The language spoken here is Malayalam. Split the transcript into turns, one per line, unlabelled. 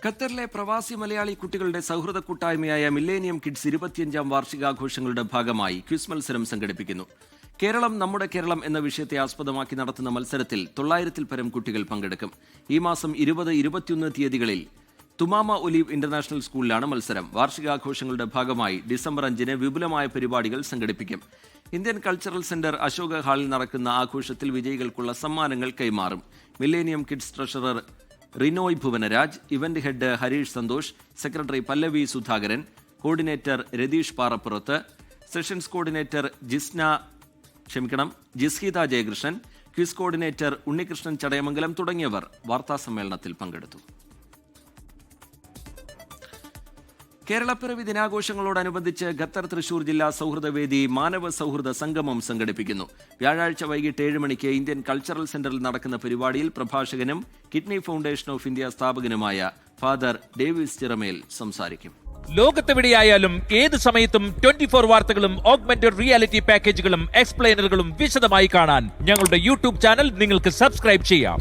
ഖത്തറിലെ പ്രവാസി മലയാളി കുട്ടികളുടെ സൗഹൃദ കൂട്ടായ്മയായ മില്ലേനിയം കിഡ്സ് 25ാം വാർഷികാഘോഷങ്ങളുടെ ഭാഗമായി ക്വിസ് മത്സരം സംഘടിപ്പിക്കുന്നു. കേരളം നമ്മുടെ കേരളം എന്ന വിഷയത്തെ ആസ്പദമാക്കി നടത്തുന്ന മത്സരത്തിൽ 900-ൽ പരം കുട്ടികൾ പങ്കെടുക്കും. ഈ മാസം 20-21 തീയതികളിൽ തുമാമ ഒലീവ് ഇന്റർനാഷണൽ സ്കൂളിലാണ് മത്സരം. വാർഷികാഘോഷങ്ങളുടെ ഭാഗമായി ഡിസംബർ 5-ന് വിപുലമായ പരിപാടികൾ സംഘടിപ്പിക്കും. ഇന്ത്യൻ കൾച്ചറൽ സെന്റർ അശോക ഹാളിൽ നടക്കുന്ന ആഘോഷത്തിൽ വിജയികൾക്കുള്ള സമ്മാനങ്ങൾ കൈമാറും. Millennium kids treasurer Rinoy Bhuvanaraj, event head Harish Santhosh, secretary Pallavi Sudhakaran, coordinator Ratheesh Parappurath, sessions coordinator Jisheetha Jayakrishnan, quiz coordinator Unnikrishnan Chadayamangalam തുടങ്ങിയവർ വാർത്താസമ്മേളനത്തിൽ പങ്കെടുത്തു. കേരളപ്പിറവി ദിനാഘോഷങ്ങളോടനുബന്ധിച്ച് ഖത്തർ തൃശൂർ ജില്ലാ സൗഹൃദവേദി മാനവ സൗഹൃദ സംഗമം സംഘടിപ്പിക്കുന്നു. വ്യാഴാഴ്ച വൈകിട്ട് 7 മണിക്ക് ഇന്ത്യൻ കൾച്ചറൽ സെന്ററിൽ നടക്കുന്ന പരിപാടിയിൽ പ്രഭാഷകനും കിഡ്നി ഫൗണ്ടേഷൻ ഓഫ് ഇന്ത്യ സ്ഥാപകനുമായ ഫാദർ ഡേവിസ് ചിറമേൽ സംസാരിക്കും.
ലോകത്തെവിടെയായാലും ഏത് സമയത്തും 24 വാർത്തകളും ഓഗ്മെന്റഡ് റിയാലിറ്റി പാക്കേജുകളും എക്സ്പ്ലെയിനറുകളും വിശദമായി കാണാൻ ഞങ്ങളുടെ യൂട്യൂബ് ചാനൽ നിങ്ങൾക്ക് സബ്സ്ക്രൈബ് ചെയ്യാം.